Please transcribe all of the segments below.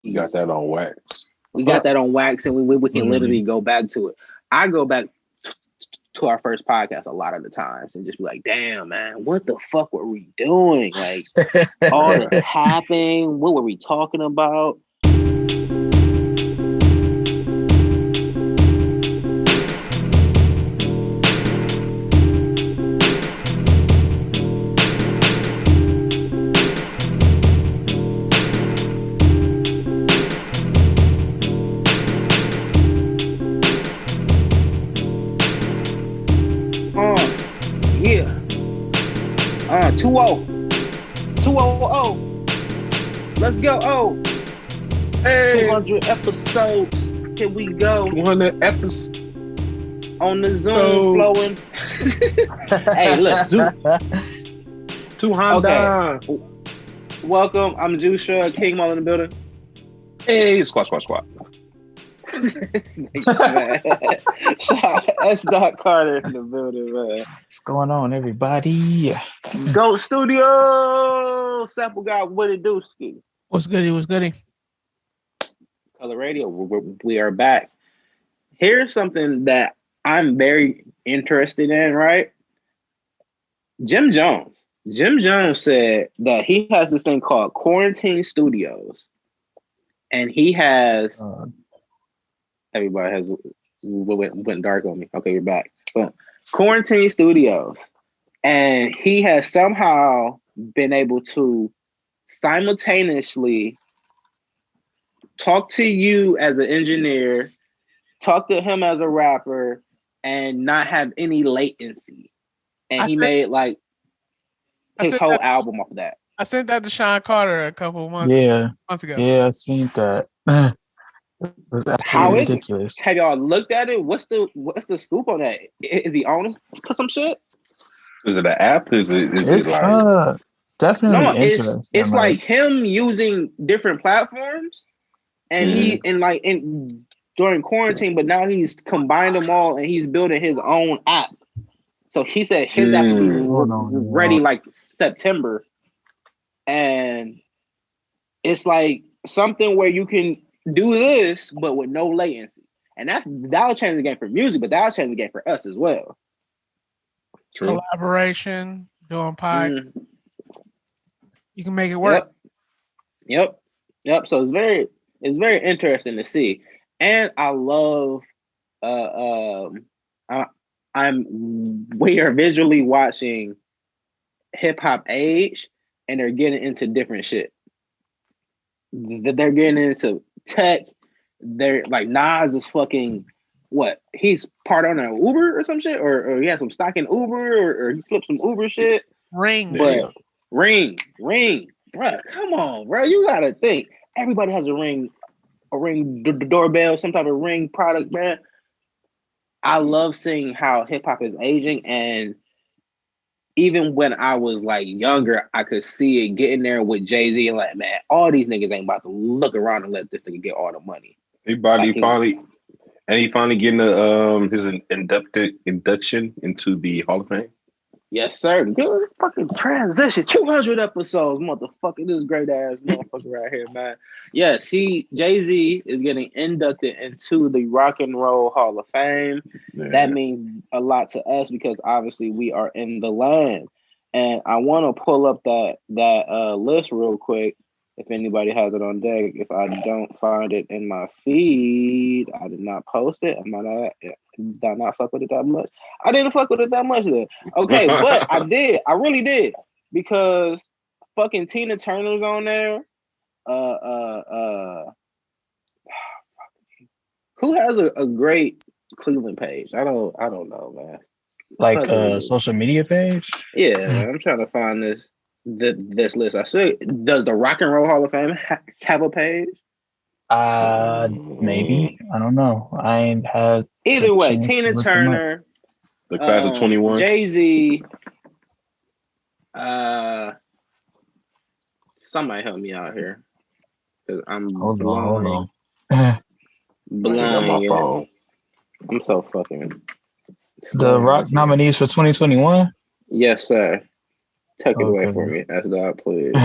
You got that on wax. We got that on wax, and we can literally Literally. go back to it. I go back to our first podcast a lot of the times and just be like, damn, man, what the fuck were we doing? Like, all Right. the tapping, what were we talking about? Yeah. 2-0. 2-0. Let's go. Oh, Hey, 200 episodes. Here we go. 200 episodes. On the Zoom flowing. Hey, look. 200. Okay. Welcome. I'm Jus Us, King Mall in the building. Hey, squat. Shout out S. Carter in the building, man. What's going on, everybody? Go Studio. Sample guy, what it do, Ski? What's goody? What's goody? Color Radio. We are back. Here's something that I'm very interested in, right? Jim Jones said that he has this thing called Quarantine Studios. And he has... everybody has went dark on me. Okay, you're back. But Quarantine Studios. And he has somehow been able to simultaneously talk to you as an engineer, talk to him as a rapper, and not have any latency. And he made like his whole album off of that. I sent that to Sean Carter a couple of months ago. Yeah, I seen that. It was absolutely ridiculous. Have y'all looked at it? What's the scoop on that? Is he on some shit? Is it an app? Is it like definitely no? interesting. It's like him using different platforms, and he during quarantine, but now he's combined them all and he's building his own app. So he said his app will be ready like September, and it's like something where you can do this, but with no latency. And that'll change the game for music, but that'll change the game for us as well. True. Collaboration, doing pipe. You can make it work. Yep. So it's very interesting to see. And I love we are visually watching hip hop age, and they're getting into different shit. They're getting into tech. They're like Nas is fucking what? He's part on an Uber or some shit, or he has some stock in Uber, or he flipped some Uber shit. Ring, bro. Come on, bro. You gotta think. Everybody has a ring doorbell, some type of ring product, man. I love seeing how hip hop is aging, and even when I was like younger, I could see it getting there with Jay-Z and like, man, all these niggas ain't about to look around and let this nigga get all the money. He finally getting his induction into the Hall of Fame. Yes, sir. Good fucking transition. 200 episodes, motherfucker. This great ass motherfucker right here, man. Yes, Jay-Z is getting inducted into the Rock and Roll Hall of Fame. Yeah. That means a lot to us because obviously we are in the land. And I want to pull up that list real quick if anybody has it on deck. If I don't find it in my feed, I did not post it. Did I not fuck with it that much? I didn't fuck with it that much then. Okay, but I did. I really did. Because fucking Tina Turner's on there. Who has a great Cleveland page? I don't know, man. Like a social media page? Yeah, I'm trying to find this list. I see. Does the Rock and Roll Hall of Fame have a page? Maybe. I don't know. I ain't had. Either way, Tina Turner, the class of 21, Jay-Z. Somebody help me out here, because I'm hold on. Blind. I'm so fucking. The Rock nominees for 2021. Yes, sir. Take it away for me. That's that, please.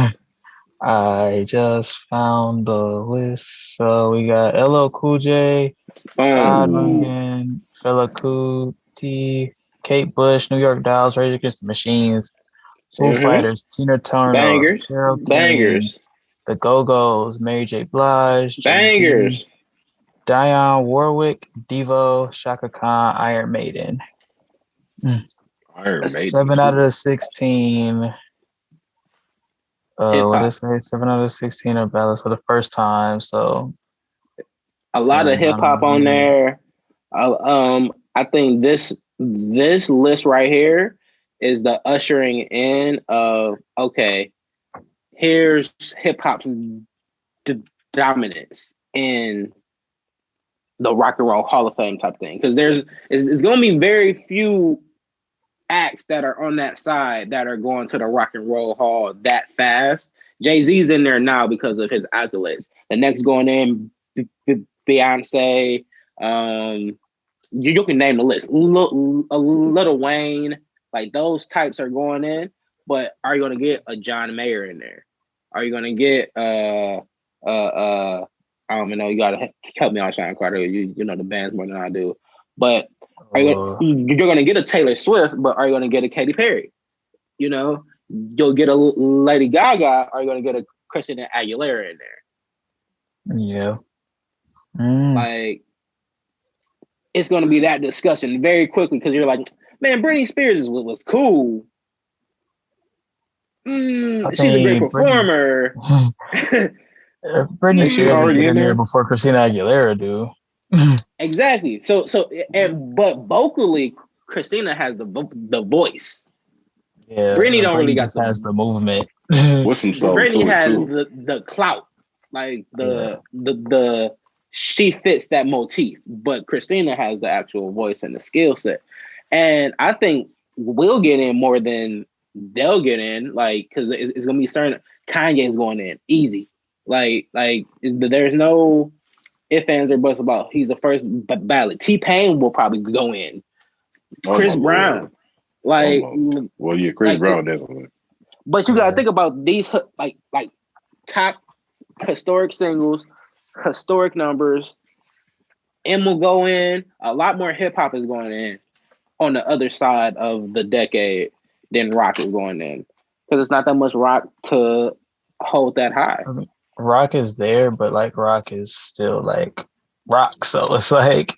I just found the list. So we got LL Cool J, Todd Rundgren, Fela Kuti, Kate Bush, New York Dolls, Rage Against the Machines, Foo Fighters, Tina Turner, Carole King, The Go-Go's, Mary J. Blige, Jay-Z, Dionne Warwick, Devo, Shaka Khan, Iron Maiden. Iron Maiden. 7 out of 16. What did it say? 7 out of 16 are ballads for the first time. So a lot of hip hop on there. I think this list right here is the ushering in of okay. Here's hip hop's dominance in the Rock and Roll Hall of Fame type thing, because it's going to be very few acts that are on that side that are going to the Rock and Roll Hall that fast. Jay-Z's in there now because of his accolades. The next going in, Beyonce. You can name the list. Lil Wayne, like those types are going in. But are you going to get a John Mayer in there? Are you going to get I don't even know. You got to help me out, Sean Carter. You know the bands more than I do. But you're going to get a Taylor Swift, but are you going to get a Katy Perry? You know, you'll get a Lady Gaga. Are you going to get a Christina Aguilera in there? Yeah. Like, it's going to be that discussion very quickly because you're like, man, Britney Spears was cool. She's a great performer. Britney Spears already in there before Christina Aguilera do. Exactly. But vocally, Christina has the voice. Yeah. Britney don't really got has the movement. With some soul Britney has too. the clout, like the she fits that motif. But Christina has the actual voice and the skill set, and I think we'll get in more than they'll get in, like, because it's gonna be certain. Kanye's going in easy, like there's no ifs, ands, or buts about he's the first ballot. T-Pain will probably go in. Chris Brown, like, well, yeah, Chris Brown definitely. But you gotta think about these like top historic singles, historic numbers. M will go in. A lot more hip hop is going in on the other side of the decade than rock is going in, because it's not that much rock to hold that high. I mean, rock is there, but like rock is still like rock. So it's like,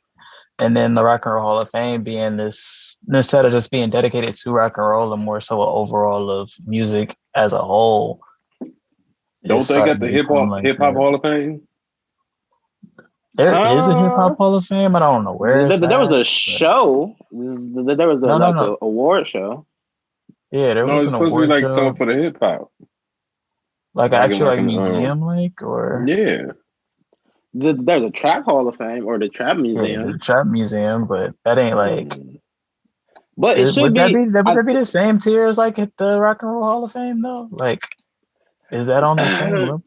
and then the Rock and Roll Hall of Fame being this, instead of just being dedicated to rock and roll and more so an overall of music as a whole. Don't they got the hip hop Hall of Fame? There is a hip hop Hall of Fame. I don't know where. There was a show. There was an award show. Yeah, there was an supposed award to be like show. something for the hip hop. Like actually like museum, like, or yeah. There's a Trap Hall of Fame or the Trap Museum. Yeah, the Trap Museum, but that ain't like. But it should would be. Would that be the same tier as like at the Rock and Roll Hall of Fame though? Like, is that on the same level?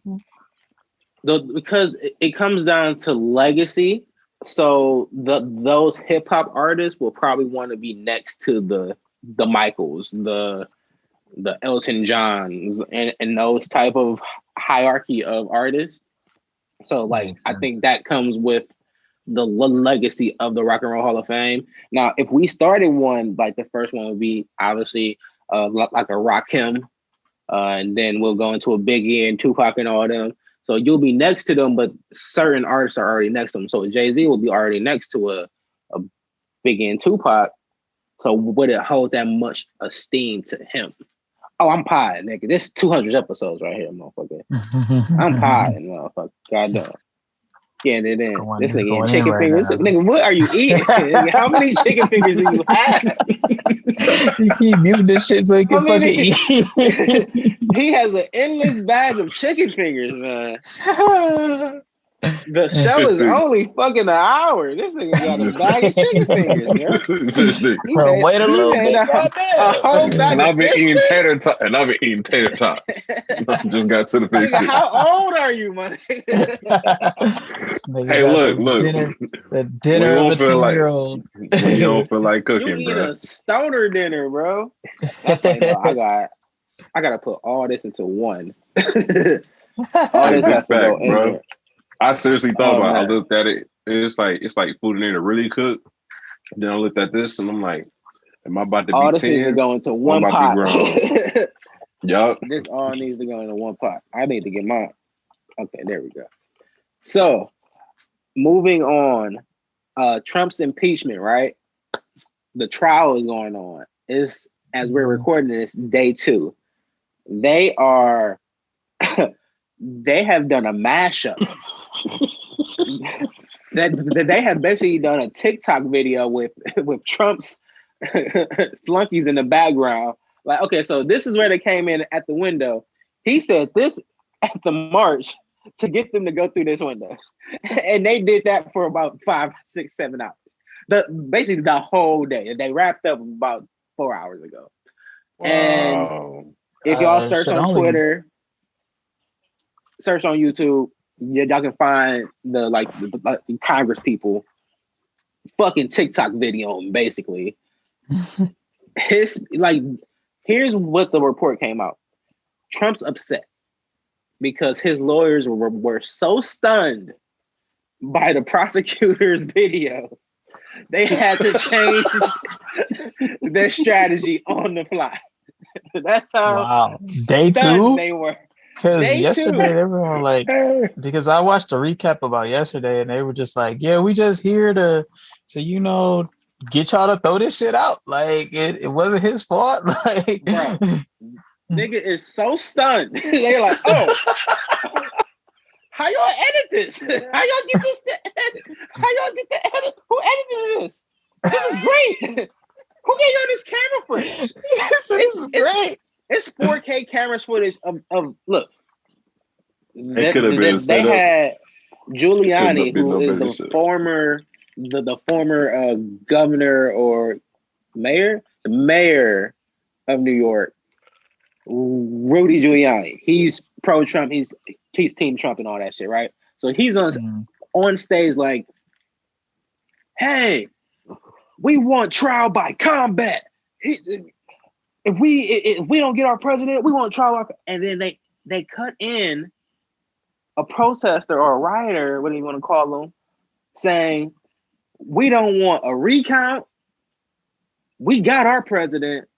Because it comes down to legacy. So those hip hop artists will probably want to be next to the Michaels, the Elton Johns, and those type of hierarchy of artists. So like, I think that comes with the legacy of the Rock and Roll Hall of Fame. Now, if we started one, like the first one would be obviously like a Rakim, and then we'll go into a Biggie and Tupac and all them. So you'll be next to them, but certain artists are already next to them. So Jay-Z will be already next to a Biggie and Tupac. So would it hold that much esteem to him? Oh, I'm pie, nigga. This 200 episodes right here, motherfucker. I'm pie, motherfucker. Goddamn. Getting it in. This nigga eating chicken fingers. Nigga, what are you eating? How many chicken fingers do you have? You keep muting this shit so he can fucking eat. He has an endless bag of chicken fingers, man. The show is only fucking an hour. This nigga got a bag of chicken fingers, yo. Wait a little bit. A whole bag and I've been eating tater tots. Just got to the fish sticks. How old are you, man? Hey, look. The dinner of a 2-year-old. When you don't feel like cooking, you eat bro. a stoner dinner, bro. That's like, no, I got I gotta put all this into one. All this has to go in bro. there. I seriously thought about it. I looked at it. It's like food in there to really cook. Then I looked at this and I'm like, am I about to all be this 10? Needs to go into one pot. Yup. This all needs to go into one pot. I need to get mine. Okay, there we go. So, moving on, Trump's impeachment, right? The trial is going on. As we're recording this, day 2. They are, they have done a mashup. that they have basically done a TikTok video with Trump's flunkies in the background. Like, okay, so this is where they came in at the window. He said this at the march to get them to go through this window. And they did that for about 5, 6, 7 hours. Basically the whole day. They wrapped up about 4 hours ago. Wow. And if y'all search on Twitter, search on YouTube, y'all can find the Congress people fucking TikTok video, basically. Here's what the report came out. Trump's upset because his lawyers were so stunned by the prosecutor's videos, they had to change their strategy on the fly. That's how day 2 they were. Because yesterday they were like, because I watched a recap about yesterday and they were just like, yeah, we just here to get y'all to throw this shit out. Like it wasn't his fault. Like, bro, nigga is so stunned. They're like, oh, how y'all edit this? How y'all get this to edit? How y'all get the edit? Who edited this? This is great. Who gave y'all this camera footage? This is great. It's 4K cameras footage of look. It could have been a setup. They had Giuliani, who is the shit. former governor or mayor, the mayor of New York, Rudy Giuliani. He's pro-Trump. He's team Trump and all that shit, right? So he's on stage like, hey, we want trial by combat. If we don't get our president, we want trial. And then they cut in a protester or a rioter, what do you want to call them, saying, we don't want a recount. We got our president.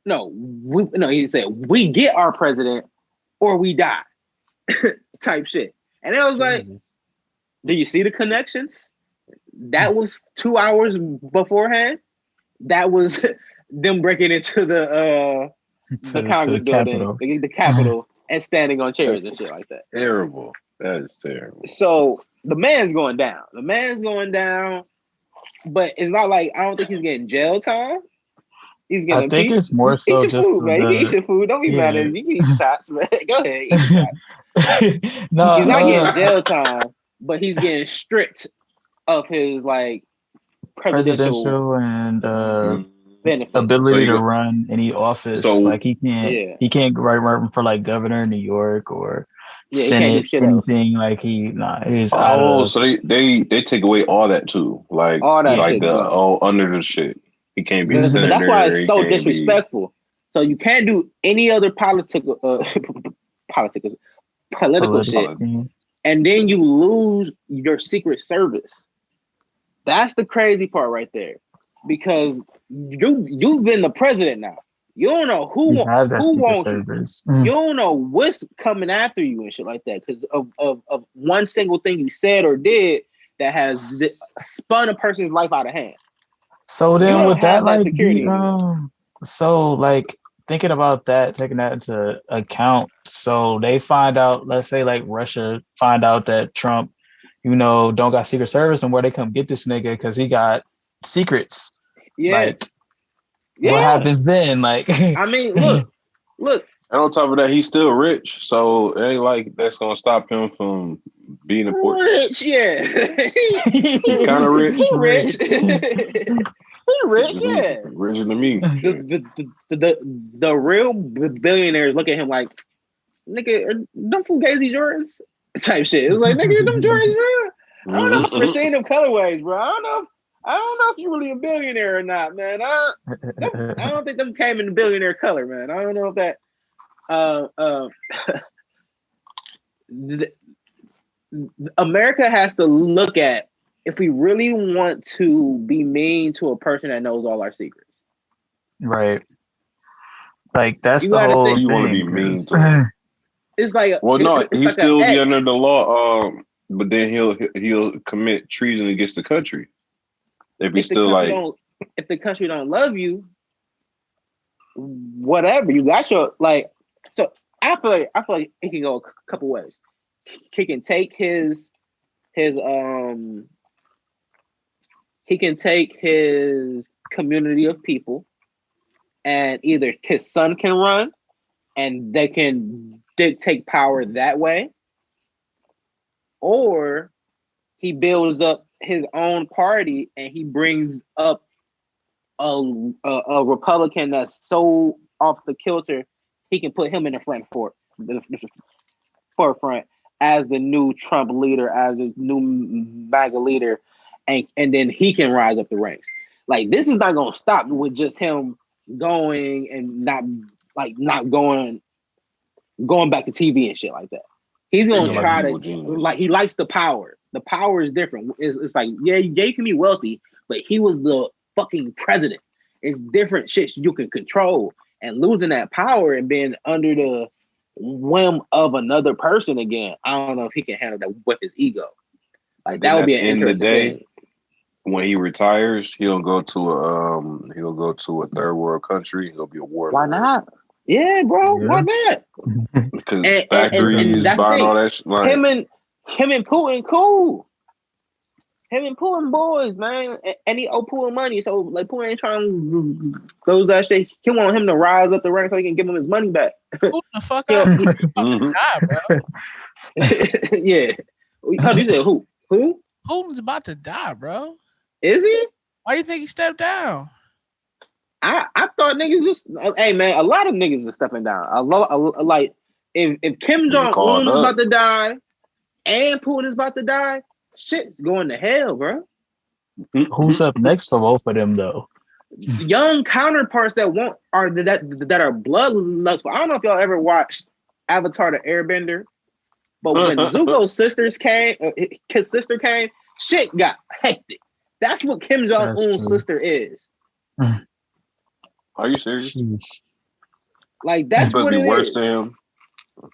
He said, we get our president or we die. Type shit. And it was like, do you see the connections? That was 2 hours beforehand. That was them breaking into the Congress building, the Capitol, and standing on chairs and shit like that. Terrible. That is terrible. So the man's going down. But it's not like, I don't think he's getting jail time. He's getting I think it's more so just food, man. Eat your food. Don't be mad at him. You can eat the shots, man. Go ahead, eat the shots. No, he's not getting jail time, but he's getting stripped of his presidential and benefits. Ability to run any office. So he can't run for like governor of New York or Senate, anything else. He's out of. So they take away all that too, like all that, like under the shit. He can't be. But that's why it's so disrespectful. So you can't do any other political shit, and then you lose your Secret Service. That's the crazy part right there, because you've been the president now. You don't know who wants you. You don't know what's coming after you and shit like that because of one single thing you said or did that has spun a person's life out of hand. So then with that, thinking about that, taking that into account, so they find out, let's say like Russia find out that Trump, don't got Secret Service, and where they come get this nigga because he got secrets. Yeah. What happens then? Like, I mean, look. And on top of that, he's still rich, so it ain't like that's gonna stop him from being important. Rich, yeah. He's kind of rich. He rich. He rich, yeah. Richer than me. The real billionaires look at him like, nigga, them Fugazi Jordans type shit. It was like, nigga, them Jordans, bro. I don't know if we're seeing them colorways, bro. I don't know. I don't know if you're really a billionaire or not, man. I don't think them came in the billionaire color, man. I don't know if that. America has to look at if we really want to be mean to a person that knows all our secrets. Right. Like that's the whole thing. You want to be mean to him. It's like he like still be under the law. But then he'll commit treason against the country if he's still like. If the country don't love you, whatever you got your like. So I feel like it can go a couple ways. He can take his community of people, and either his son can run, and they can dictate power that way, or he builds up his own party and he brings up a Republican that's so off the kilter, he can put him in the forefront as the new Trump leader, as the new MAGA leader, and then he can rise up the ranks. Like, this is not gonna stop with just him going and not going back to TV and shit like that. He's gonna try to like, he likes the power. The power is different. It's like, yeah, you can be wealthy, but he was the fucking president. It's different shit you can control, and losing that power and being under the whim of another person again. I don't know if he can handle that with his ego. Like, that would be an interesting thing. When he retires, he'll go to a third world country. He'll be a war. Why not? Yeah, bro. Yeah. Why not? Because factories buying all that shit. Like, him and Putin cool. Him and Putin boys, man. And he owe Putin money. So like, Putin ain't trying to close that shit. He want him to rise up the ranks so he can give him his money back. Who the fuck up? Die, bro. Yeah. You said who? Who? Putin's about to die, bro. Is he? Why do you think he stepped down? I thought niggas just, hey man, a lot of niggas are stepping down. Like, if Kim Jong-un is about to die and Putin is about to die, shit's going to hell, bro. Who's up next for both of them though? Young counterparts that are bloodlust. I don't know if y'all ever watched Avatar: The Airbender, but when Zuko's his sister came, shit got hectic. That's what Kim Jong-un's sister is. Are you serious? Like, that's what it is. Worse than him.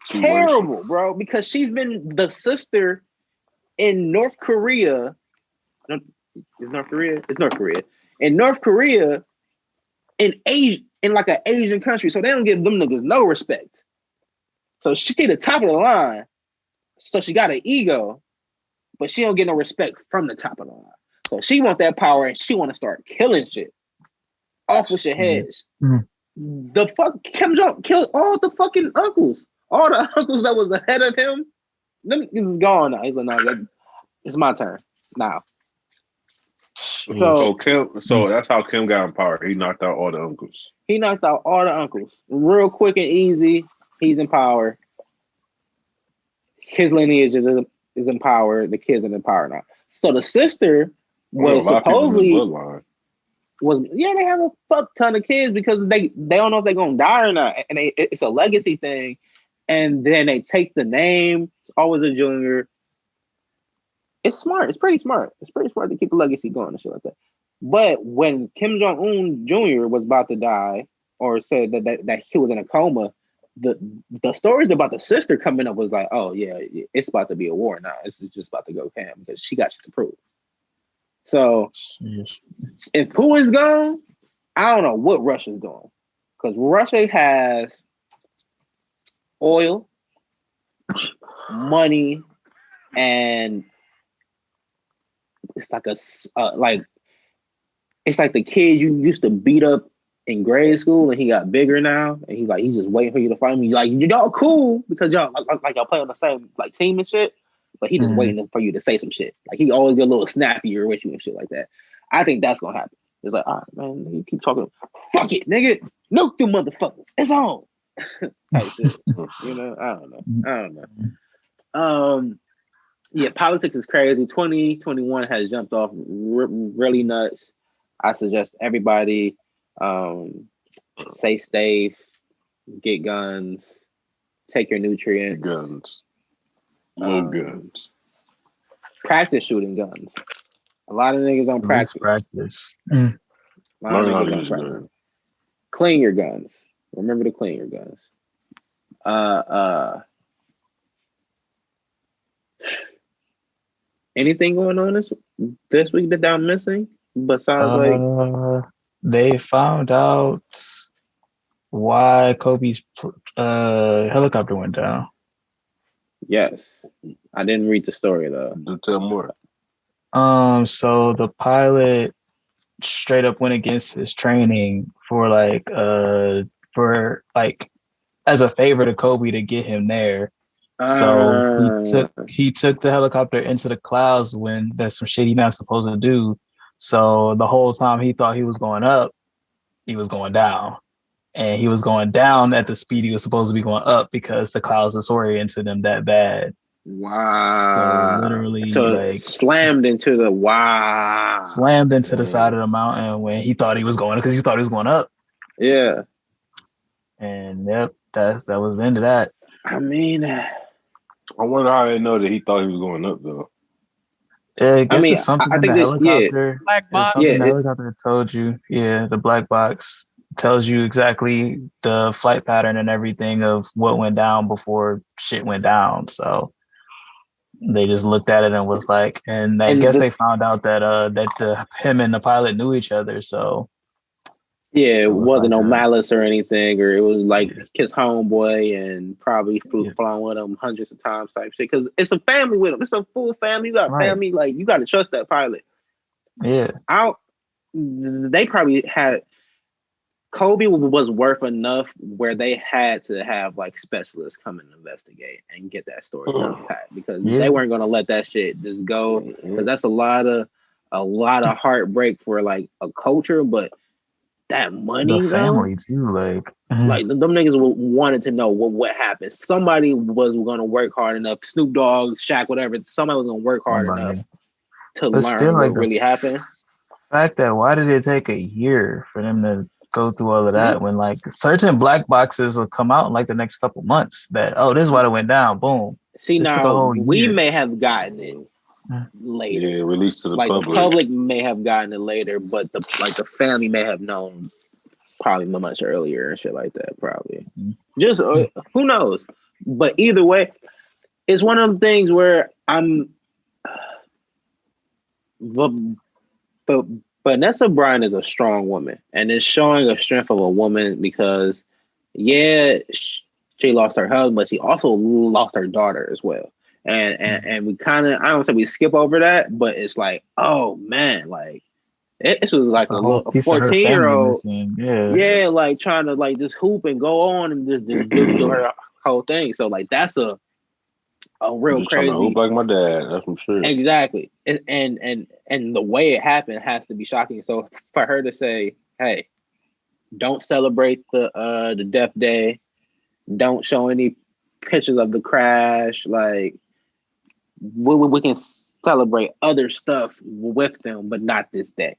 Terrible, bro. Because she's been the sister in North Korea. It's North Korea. In North Korea, in like an Asian country, so they don't give them niggas no respect. So she the top of the line. So she got an ego, but she don't get no respect from the top of the line. So she want that power and she want to start killing shit off with your heads. Mm-hmm. The fuck Kim Jong killed all the fucking uncles. All the uncles that was ahead of him. Them is gone now. He's like, no, it's my turn now. So that's how Kim got in power. He knocked out all the uncles. Real quick and easy. He's in power. His lineage is in power. The kids are in power now. So the sister was supposedly they have a fuck ton of kids because they don't know if they're gonna die or not, and it's a legacy thing. And then they take the name. It's always a junior. It's smart. It's pretty smart. It's pretty smart to keep a legacy going and shit like that. But when Kim Jong-un Jr. was about to die, or said that he was in a coma, the stories about the sister coming up was like, oh yeah, it's about to be a war now. It's just about to go ham because she got shit to prove. So if Putin's gone, I don't know what Russia's doing, because Russia has oil, money, and it's like it's like the kid you used to beat up in grade school, and he got bigger now, and he's just waiting for you to find me. Like, y'all cool because y'all y'all play on the same like team and shit, but he just waiting for you to say some shit. Like, he always get a little snappier with you and shit like that. I think that's gonna happen. It's like, all right, man, you keep talking. Fuck it, nigga, nuke them motherfuckers. It's on. Type shit. You know, I don't know. Yeah, politics is crazy. 2021 has jumped off really nuts. I suggest everybody stay safe, get guns, take your nutrients. Guns. No guns. Practice shooting guns. A lot of niggas don't practice. Learn how to use guns. Clean your guns. Remember to clean your guns. Anything going on this week that I'm missing? Besides, they found out why Kobe's helicopter went down. Yes, I didn't read the story though. Do tell more. So the pilot straight up went against his training for as a favor to Kobe to get him there. So he took the helicopter into the clouds when that's some shit he's not supposed to do. So the whole time he thought he was going up, he was going down. And he was going down at the speed he was supposed to be going up because the clouds disoriented him that bad. Wow. So literally slammed into the side of the mountain when he thought he was going up. Yeah. And yep, that was the end of that. I mean, I wonder how they know that he thought he was going up though. I guess it's something in the helicopter. Black box. The helicopter told you. Yeah, the black box tells you exactly the flight pattern and everything of what went down before shit went down. So they just looked at it and was like, and I guess they found out that him and the pilot knew each other. So yeah, it wasn't no malice or anything, or it was like his homeboy and probably flown with him hundreds of times type shit. Because it's a family with him. It's a full family. You got family. Like you got to trust that pilot. Yeah. They probably had. Kobe was worth enough where they had to have like specialists come and investigate and get that story unpacked because they weren't going to let that shit just go because that's a lot of heartbreak for like a culture, but that money, the family too, like them niggas wanted to know what happened. Somebody was going to work hard enough. Snoop Dogg, Shaq, whatever. Somebody was going to work hard enough to learn what really happened. Fact that why did it take a year for them to go through all of that when like certain black boxes will come out in like the next couple months that this is why it went down, boom. See, now we may have gotten it later. Yeah, released to the public. The public may have gotten it later, but the family may have known probably much earlier and shit like that. Probably just who knows. But either way, it's one of them things where I'm. But Vanessa Bryant is a strong woman, and it's showing a strength of a woman because, she lost her husband, but she also lost her daughter as well. And we kind of, I don't say we skip over that, but it's like, oh man, like this was like a 14-year-old, like trying to like just hoop and go on and just do her whole thing. So like that's a real just crazy. Trying to hoop like my dad, that's for sure. Exactly, and the way it happened has to be shocking. So for her to say, "Hey, don't celebrate the death day, don't show any pictures of the crash. Like we can celebrate other stuff with them, but not this day."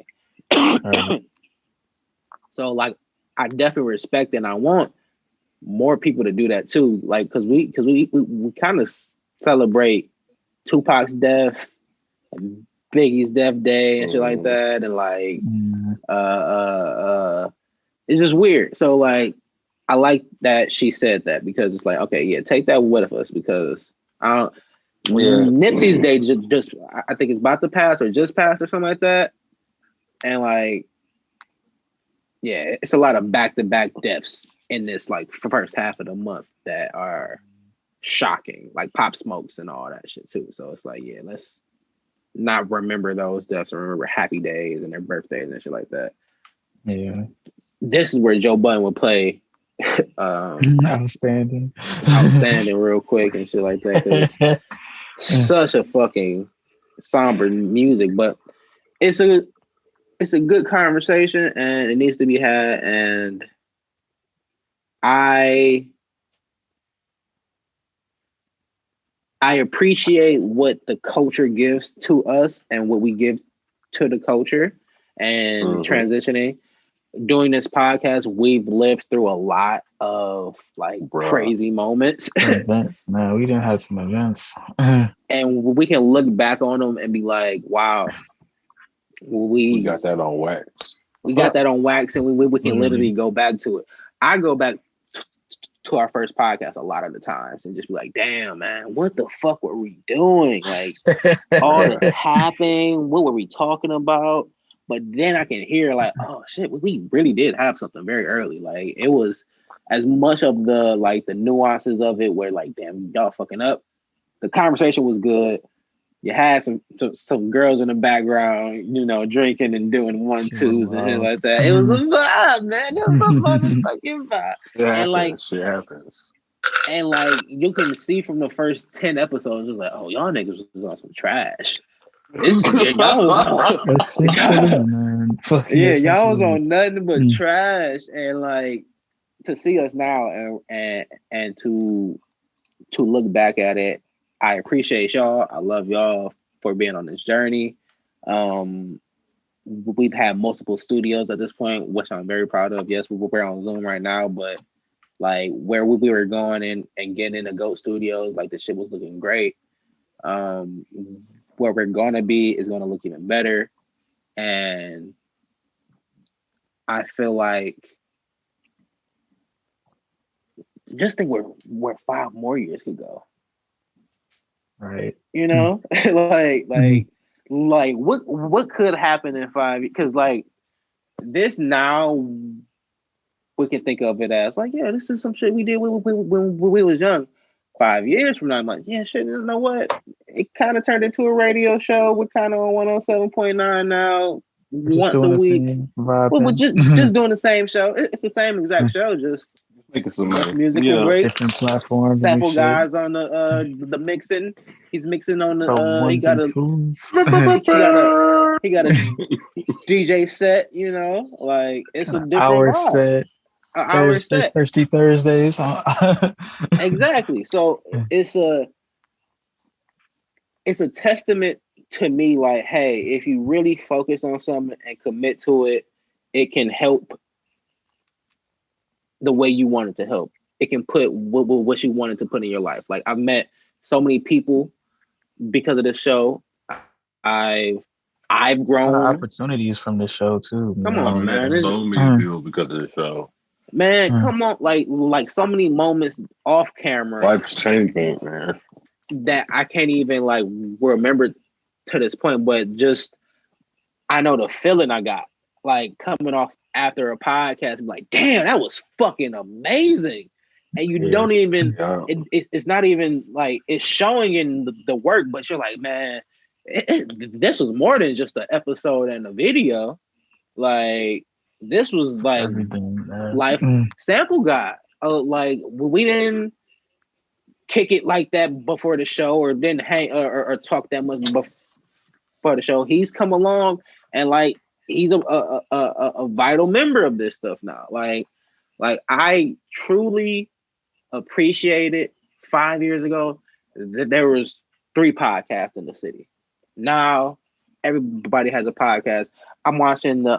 So like, I definitely respect and I want more people to do that too. Like, because we kind of celebrate Tupac's death, and Biggie's death day and shit like that, and like it's just weird. So like I like that she said that because it's like, okay, yeah, take that with us because Nipsey's day just I think it's about to pass or just passed or something like that. And like, yeah, it's a lot of back-to-back deaths in this like first half of the month that are shocking, like Pop Smokes and all that shit too. So it's like, yeah, let's not remember those deaths and remember happy days and their birthdays and shit like that. Yeah, this is where Joe Budden would play outstanding real quick and shit like that. Such a fucking somber music, but it's a good conversation and it needs to be had. And I I appreciate what the culture gives to us and what we give to the culture and transitioning. Doing this podcast, we've lived through a lot of like crazy moments. Events, man. We didn't have some events. And we can look back on them and be like, wow, we got that on wax. We got that on wax, and we can literally go back to it. I go back to our first podcast a lot of the times and just be like, damn, man, what the fuck were we doing? Like, all this happened. What were we talking about? But then I can hear like, oh shit, we really did have something very early. Like, it was as much of the like the nuances of it where like, damn, y'all fucking up. The conversation was good. You had some girls in the background, you know, drinking and doing 1-2s and shit like that. It was a vibe, man. It was a motherfucking vibe. And like, shit happens. And like, you can see from the first 10 episodes, it was like, oh, y'all niggas was on some trash. Y'all was on nothing but trash. And like, to see us now and to look back at it, I appreciate y'all. I love y'all for being on this journey. We've had multiple studios at this point, which I'm very proud of. Yes, we're on Zoom right now, but like where we were going and getting into GOAT Studios, like the shit was looking great. Where we're gonna be is gonna look even better. And I feel like just think where 5 more years could go. Right. You know, like what could happen in 5 years? Because like this now, we can think of it as like, yeah, this is some shit we did when we was young. 5 years from now, I'm like, yeah, shit, you know what? It kind of turned into a radio show. We're kind of on 107.9 now, once a week. We're just doing the same show. It's the same exact show, just making some money. Musical breaks, different platforms. Sample guys on the mixing. He's mixing on the he got a DJ set, you know, like it's a different hour vibe. set. Hour set. Thirsty Thursdays. Exactly. So it's a testament to me, like, hey, if you really focus on something and commit to it, it can help the way you want it to help. It can put what you wanted to put in your life. Like, I've met so many people because of this show. I've grown opportunities from this show too. Man. Come on, man! So many people because of the show. Man, come on! Like so many moments off camera. Life's changing, man. That I can't even like remember to this point, but just I know the feeling I got like coming off after a podcast. Like, damn, that was fucking amazing. And you don't even, it's not even like it's showing in the work, but you're like, man, this was more than just an episode and a video. Like, this was like life sample guy. Like, we didn't kick it like that before the show or didn't hang or talk that much before the show. He's come along and like, he's a vital member of this stuff now. Like I truly appreciate it. 5 years ago, there was 3 podcasts in the city. Now everybody has a podcast. I'm watching the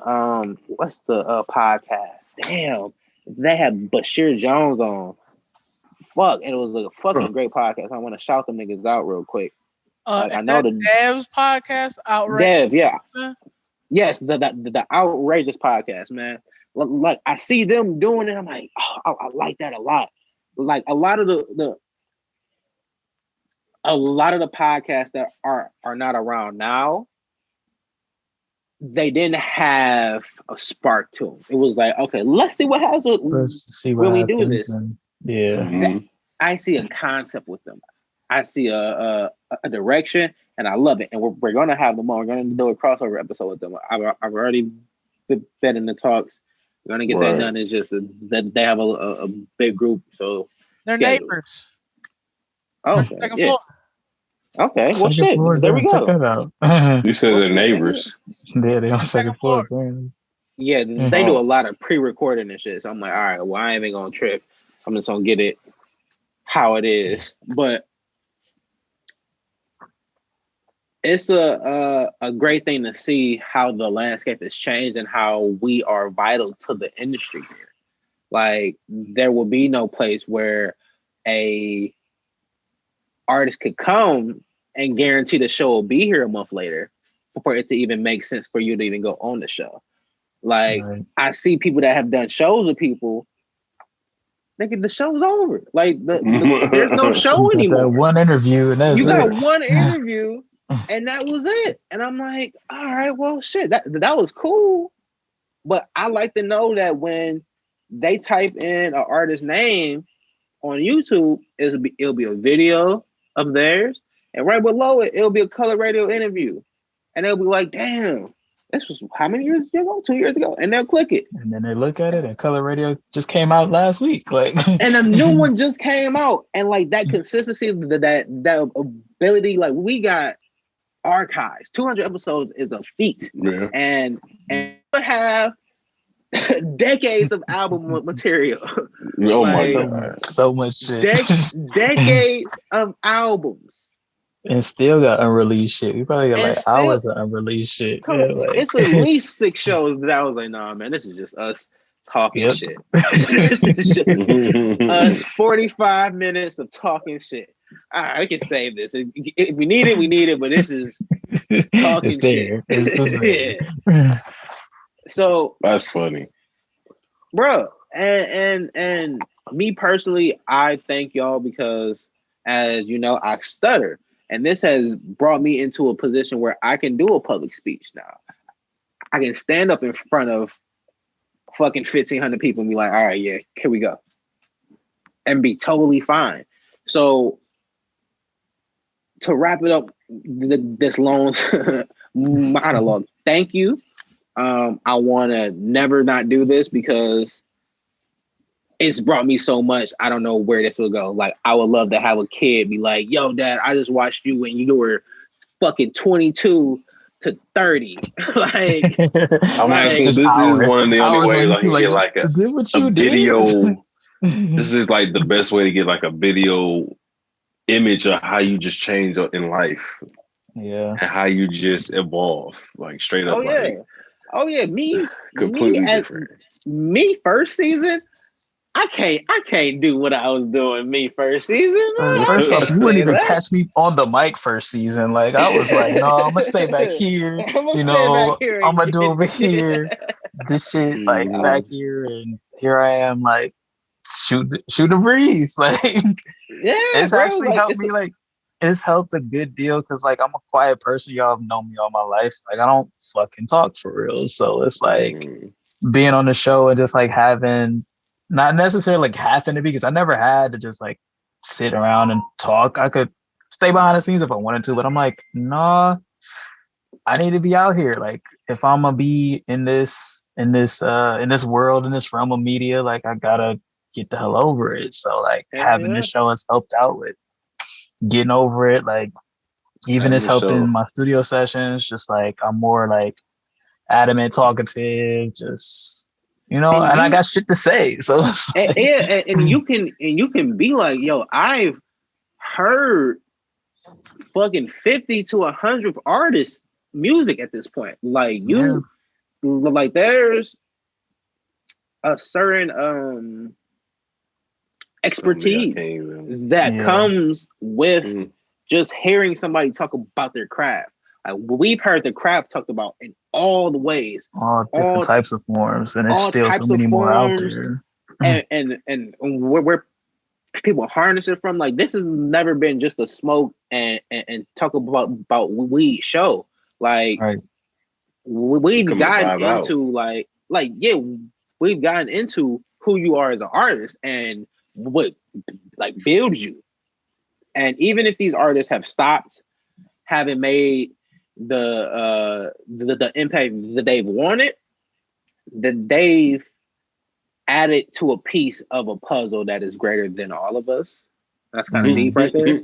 what's the podcast? Damn, they had Bashir Jones on. Fuck, and it was a fucking great podcast. I want to shout them niggas out real quick. I know the Dev's podcast, outrageous. Dev, yeah, yes, the outrageous podcast, man. Like I see them doing it, I'm like, oh, I like that a lot. Like a lot of the podcasts that are not around now, they didn't have a spark to them. It was like, okay, let's see what happens when we do this. I see a concept with them. I see a direction, and I love it. And we're gonna have them on. We're gonna do a crossover episode with them. I've already been in the talks. We're gonna get that done. It's just that they have a big group, so they're neighbors. Oh, okay. Yeah. Okay, well, shit. There we go. Check that out. You said they're neighbors. Yeah, they're on second floor. Yeah, they do a lot of pre-recording and shit. So I'm like, all right, well, I ain't even gonna trip. I'm just gonna get it how it is. But it's a great thing to see how the landscape has changed and how we are vital to the industry here. Like there will be no place where a artist could come and guarantee the show will be here a month later for it to even make sense for you to even go on the show. Like I see people that have done shows with people. Thinking the show's over. Like there's no show anymore. One interview and that's you got one interview and that was it. And I'm like, all right, well, shit, that was cool. But I like to know that when they type in an artist's name on YouTube, it'll be a video of theirs, and right below it, it'll be a color radio interview, and they'll be like, damn. This was how many years ago? 2 years ago, and they'll click it. And then they look at it, and Color Radio just came out last week, like, and a new one just came out, and like that consistency, that ability, like we got archives. 200 episodes is a feat, and we have decades of album material. Oh my god, so much shit. Decades of albums. And still got unreleased shit. We probably got like hours of unreleased shit. Yeah, like. It's at least 6 shows that I was like, nah, man, this is just us talking shit. This is just us 45 minutes of talking shit. All right, we can save this. If we need it, we need it, but this is talking it's there. shit. It's there. So that's funny. Bro, and me personally, I thank y'all because as you know, I stutter. And this has brought me into a position where I can do a public speech now. I can stand up in front of fucking 1,500 people and be like, all right, yeah, here we go. And be totally fine. So to wrap it up, this long monologue, thank you. I want to never not do this because it's brought me so much. I don't know where this will go. Like, I would love to have a kid be like, yo, dad, I just watched you when you were fucking 22 to 30. Like, this is one of the only ways I can get like a video. This is like the best way to get like a video image of how you just change in life. Yeah. And how you just evolve, like straight up. Oh yeah. Me completely different. Me first season, I can't do what I was doing me first season. First off, you wouldn't even catch me on the mic first season. Like I was like, no, I'm gonna stay back here. I'm gonna do over here. This shit like back here, and here I am like shoot a breeze. Like it's actually helped me. Like it's helped a good deal because like I'm a quiet person. Y'all have known me all my life. Like I don't fucking talk for real. So it's like being on the show and just like having. Not necessarily like having to be, because I never had to just like sit around and talk. I could stay behind the scenes if I wanted to, but I'm like, nah, I need to be out here. Like if I'm gonna be in this world, in this realm of media, like I gotta get the hell over it. So like having this show has helped out with getting over it. Like even it's helped in my studio sessions. Just like I'm more like adamant, talkative, just. And I got shit to say. So and you can be like, yo, I've heard fucking 50 to 100 artists' music at this point. Like like there's a certain expertise that comes with just hearing somebody talk about their craft. Like we've heard the craft talked about in all the ways, all different types of forms, and there's still so many more out there. And where people harness it from, like this has never been just a smoke and talk about weed show. Like we've gotten into we've gotten into who you are as an artist and what like builds you. And even if these artists have stopped, haven't made the impact that they've wanted, that they've added to a piece of a puzzle that is greater than all of us. That's kind of deep right there.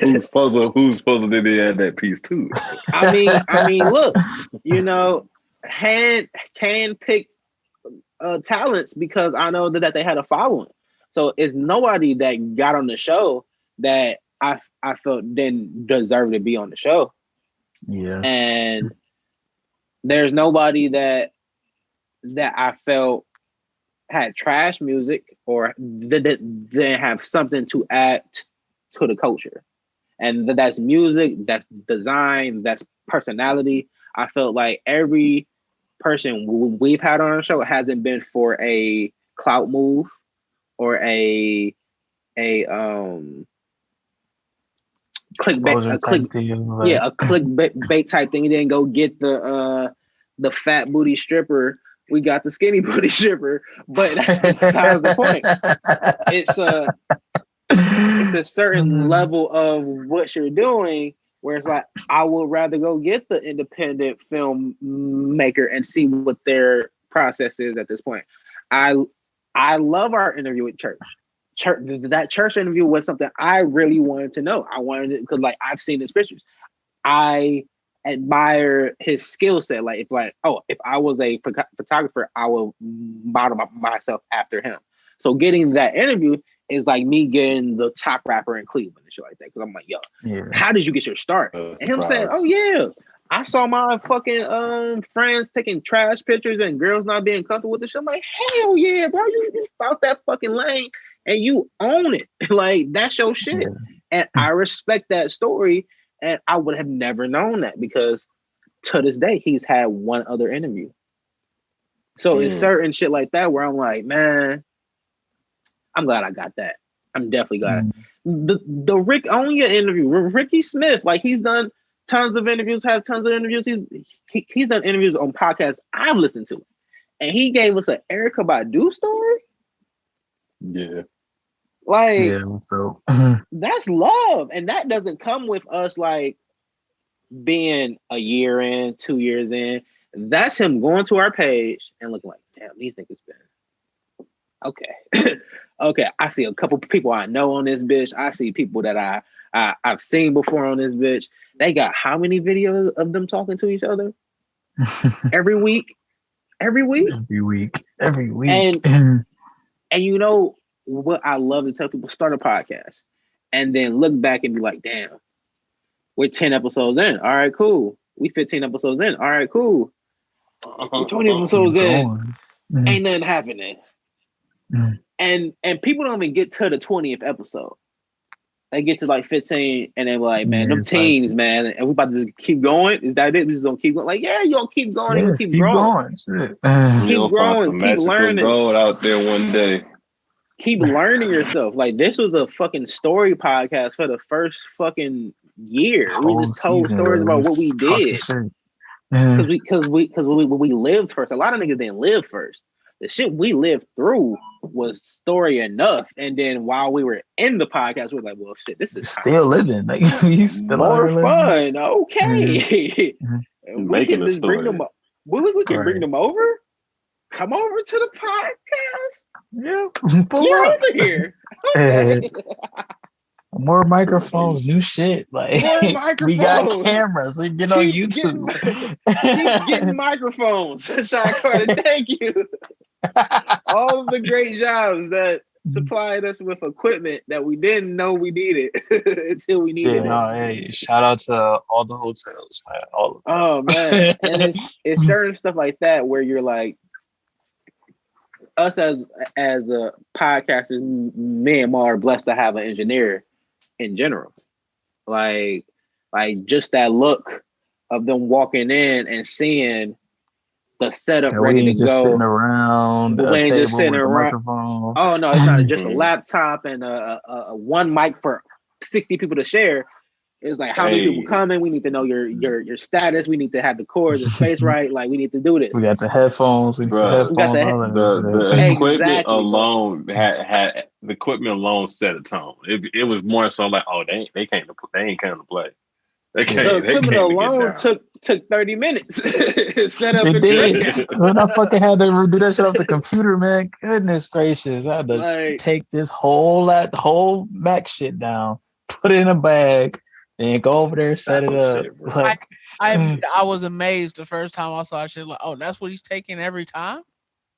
Whose puzzle did they add that piece to? I mean, look, hand pick talents because I know that they had a following. So it's nobody that got on the show that I I felt didn't deserve to be on the show. Yeah. And there's nobody that I felt had trash music or didn't have something to add to the culture. And that's music, that's design, that's personality. I felt like every person we've had on our show hasn't been for a clout move or a clickbait, a clickbait type thing. You didn't go get the fat booty stripper. We got the skinny booty stripper, but that's besides the point. It's a certain level of what you're doing where it's like, I would rather go get the independent filmmaker and see what their process is at this point. I love our interview with Church. That Church interview was something I really wanted to know. I wanted it because, like, I've seen his pictures. I admire his skill set. If I was a photographer, I would model myself after him. So getting that interview is like me getting the top rapper in Cleveland and shit like that. Because I'm like, yo, how did you get your start? And him saying, oh yeah, I saw my fucking friends taking trash pictures and girls not being comfortable with the shit. I'm like, hell yeah, bro, you found that fucking lane and you own it. Like, that's your shit. Yeah. And I respect that story. And I would have never known that because to this day, he's had one other interview. So it's certain shit like that where I'm like, man, I'm glad I got that. I'm definitely glad. The Rick Onya interview, Ricky Smith, like, he's done tons of interviews, have tons of interviews. He's done interviews on podcasts I've listened to. And he gave us an Erykah Badu story. Yeah. Like, yeah, so that's love. And that doesn't come with us like being a year in, 2 years in. That's him going to our page and looking like, damn, these niggas been okay. Okay, I see a couple people I know on this bitch. I see people that I've seen before on this bitch. They got how many videos of them talking to each other? Every week? Every week. And you know what I love to tell people, start a podcast and then look back and be like, damn, we're 10 episodes in. All right, cool. We 15 episodes in. All right, cool. We're 20 episodes in. Ain't nothing happening. And people don't even get to the 20th episode. They get to like 15 and they're like, man, them teens, man, and we about to just keep going. Is that it? We just gonna keep going? Like, yeah, you gonna keep going, you keep growing. Keep growing, keep learning. Gold out there one day. Keep learning yourself. Like, this was a fucking story podcast for the first fucking year. We just told stories about what we did. Because we lived first. A lot of niggas didn't live first. The shit we lived through was story enough. And then while we were in the podcast, we were like, well, shit, this is still living. Like, we still more fun. Okay. We can just bring them up. We can bring them over. Come over to the podcast. Yeah. Get over here. Okay. More microphones, new shit. Like, we got cameras. We get on YouTube. Keep getting microphones. Sean Carter, thank you. All of the great jobs that supplied us with equipment that we didn't know we needed until we needed it. Hey, shout out to all the hotels, man. All the time. Oh man, and it's certain stuff like that where you're like, us as a podcasters, me and Ma are blessed to have an engineer in general. Like just that look of them walking in and seeing the setup ready to go. Sitting around. We ain't just sitting around. Oh no, it's not just a laptop and a one mic for 60 people to share. It's like, how many people coming? We need to know your status. We need to have the cords, the space right. Like, we need to do this. We got the headphones. We got the equipment alone had the equipment alone set a tone. It was more so like, oh, they ain't coming to play. The equipment alone took 30 minutes. Set up and did. When I fucking had to do that shit off the computer, man. Goodness gracious. I had to take this whole Mac shit down, put it in a bag, and go over there, set it up. Shit, I was amazed the first time I saw shit. Like, oh, that's what he's taking every time?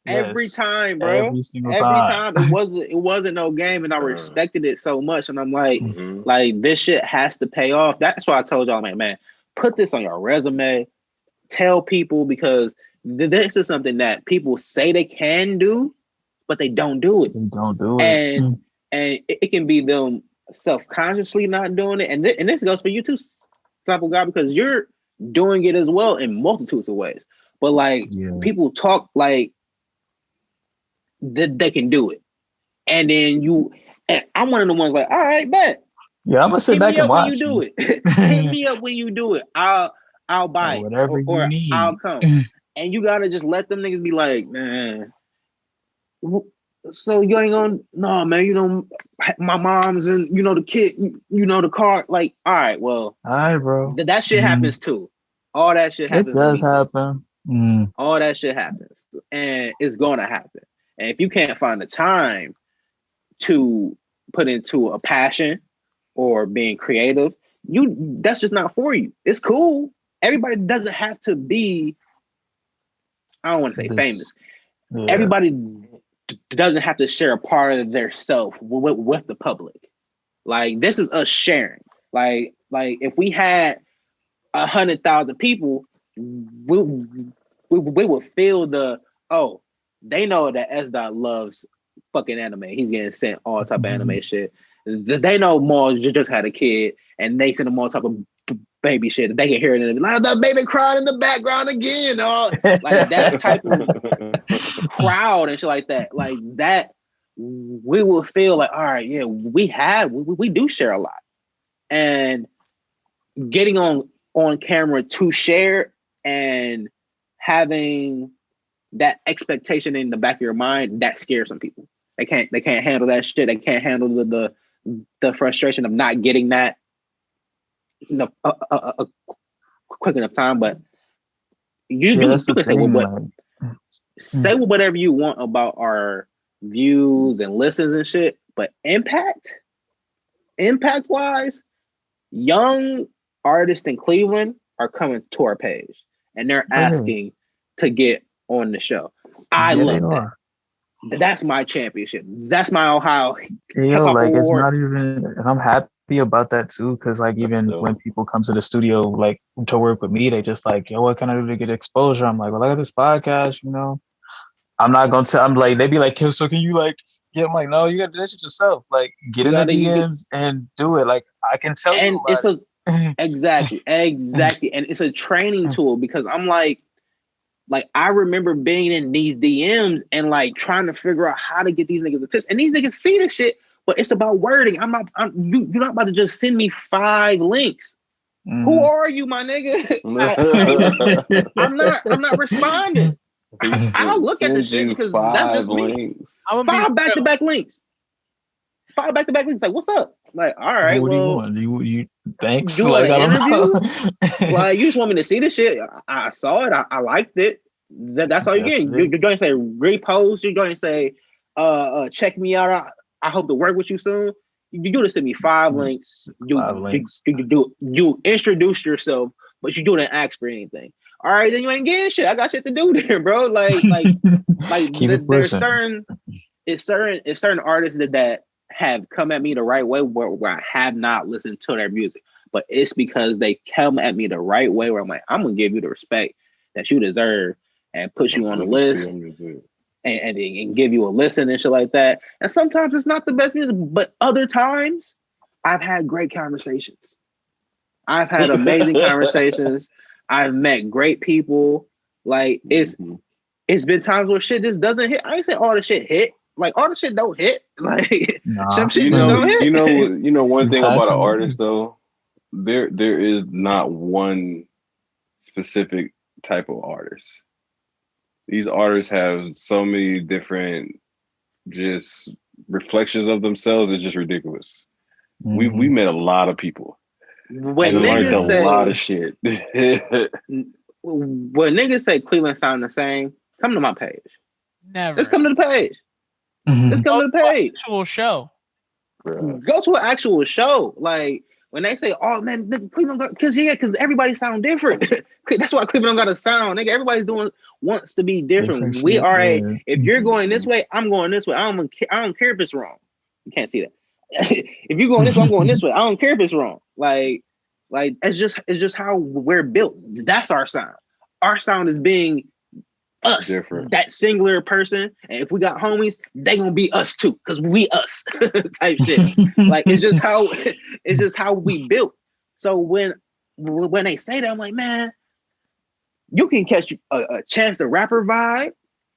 Every time, bro. Every single time. It wasn't no game, and I respected it so much. And I'm like, like this shit has to pay off. That's why I told y'all, man, put this on your resume. Tell people, because this is something that people say they can do, but they don't do it. And it can be them self-consciously not doing it. And this goes for you too, Simple Guy, because you're doing it as well in multitudes of ways. But like people talk like they can do it. And then and I'm one of the ones like, all right, bet. Yeah, I'm gonna sit back and watch. When you do it. Hit me up when you do it. I'll buy it. Whatever you need. I'll come. And you gotta just let them niggas be like, man. So you ain't gonna, no, man, you know, my mom's and you know the kid, you know the car. Like, all right, all right, bro. That shit happens too. All that shit happens. It does happen. All that shit happens, and it's gonna happen. And if you can't find the time to put into a passion or being creative, that's just not for you. It's cool. Everybody doesn't have to be, I don't want to say famous. Yeah. Everybody doesn't have to share a part of their self with the public. Like, this is us sharing. Like if we had 100,000 people, we would feel they know that S. loves fucking anime. He's getting sent all type of anime shit. They know Maul just had a kid, and they send him all type of baby shit. They can hear it and be like, the baby crying in the background again. Like that type of crowd and shit like that. Like that, we will feel like, all right, yeah, we do share a lot. And getting on camera to share and having that expectation in the back of your mind, that scares some people. They can't handle that shit. They can't handle the frustration of not getting that a quick enough time. But you can say whatever you want about our views and listens and shit, but impact wise, young artists in Cleveland are coming to our page and they're asking to get on the show. I love that. That's my championship. That's my Ohio. Like, it's not even, and I'm happy about that too, because like even when people come to the studio like to work with me, they just like, yo, what can I do to get exposure? I'm like, well, I got this podcast, you know. I'm not gonna tell. I'm like, they be like, yo, so can you like get? I'm like, no, you gotta do that shit yourself. Like, get in the DMs and do it. Like, I can tell you. And exactly, and it's a training tool, because I'm like I remember being in these DMs and like trying to figure out how to get these niggas attention. And these niggas see the shit, but it's about wording. You're not about to just send me 5 links. Who are you, my nigga? I'm not responding. I'll look at the shit because that's just me. 5 back-to-back links. 5 back-to-back links. Like, what's up? Like, all right, what do you want? You thanks. You like, want an interview? Like, you just want me to see the shit? I saw it. I liked it. That's all you're getting. You're going to say repost. You're going to say, check me out. I hope to work with you soon. You do to send me 5 links. You introduce yourself, but you don't ask for anything. All right, then you ain't getting shit. I got shit to do there, bro. Like there's certain artists that have come at me the right way where I have not listened to their music, but it's because they come at me the right way where I'm like, I'm gonna give you the respect that you deserve and put you on the list and give you a listen and shit like that. And sometimes it's not the best music, but other times I've had great conversations. I've had amazing conversations. I've met great people. Like it's been times where shit just doesn't hit. I ain't say all the shit hit. Like all the shit don't hit. Like some shit don't hit. You know one thing about an artist though, there is not one specific type of artist. These artists have so many different just reflections of themselves. It's just ridiculous. We met a lot of people. When learned a lot of shit. When niggas say Cleveland sound the same, come to my page. Never. Let's come to the page. Let's come to the page. Actual show. Go to an actual show. Like When they say, "Oh man, nigga, Cleveland," because everybody sound different. That's why Cleveland don't got a sound. Nigga, everybody's wants to be different. We are if you're going this way, I'm going this way. I don't care if it's wrong. You can't see that. If you're going this way, I'm going this way. I don't care if it's wrong. Like it's just how we're built. That's our sound. Our sound is being us, different. That singular person. And if we got homies, they gonna be us too, because we us type shit. Like it's just how we built. So when they say that, I'm like, man, you can catch a Chance the Rapper vibe.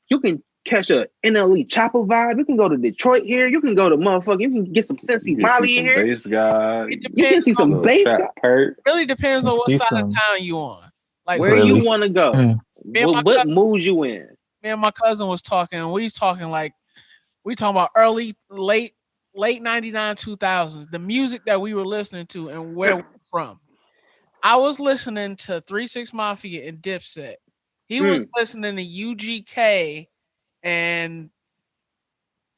You can catch a NLE Chopper vibe. You can go to Detroit here. You can go to motherfucker. You can get some Cincy Molly in here. Bass guy. You can see some bass guy. Really depends on what side of town you on. Like where you want to go. What mood you in? Me and my cousin was talking. We talking about late 99, 2000s. The music that we were listening to and where we're from. I was listening to 3 6 Mafia and Dipset. He was listening to UGK and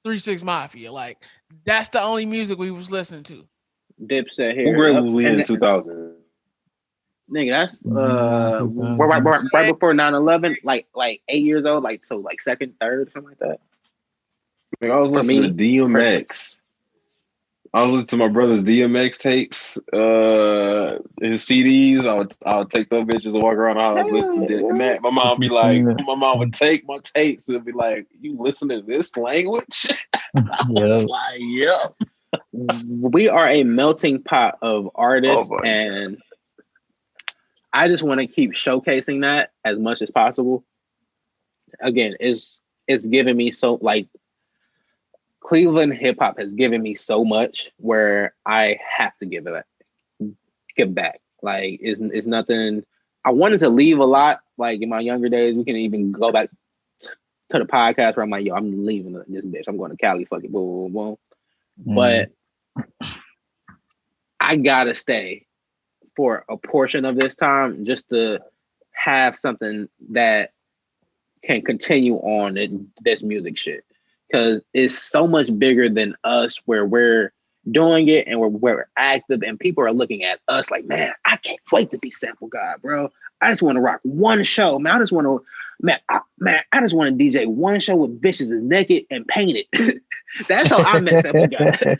3 6 Mafia. Like that's the only music we was listening to. Dipset here. What grade were we in 2000? Nigga, that's right before 9/11, like 8 years old, like second, third, something like that. Like, I was listening to DMX. I was listening to my brother's DMX tapes, his CDs. I would take those bitches and walk around the house listening to that. My mom would take my tapes and be like, "You listen to this language?" I was like, "Yep." We are a melting pot of artists, and I just want to keep showcasing that as much as possible. Again, it's giving me so like. Cleveland hip hop has given me so much where I have to give back. Like it's nothing. I wanted to leave a lot. Like in my younger days, we can even go back to the podcast where I'm like, yo, I'm leaving this bitch. I'm going to Cali. Fuck it, boom, boom, boom. But I gotta stay for a portion of this time just to have something that can continue on this music shit. Because it's so much bigger than us where we're doing it and we're active and people are looking at us like, man, I can't wait to be Sample God, bro. I just want to rock one show, man. I just want to DJ one show with bitches is naked and painted. That's how I met Sample God.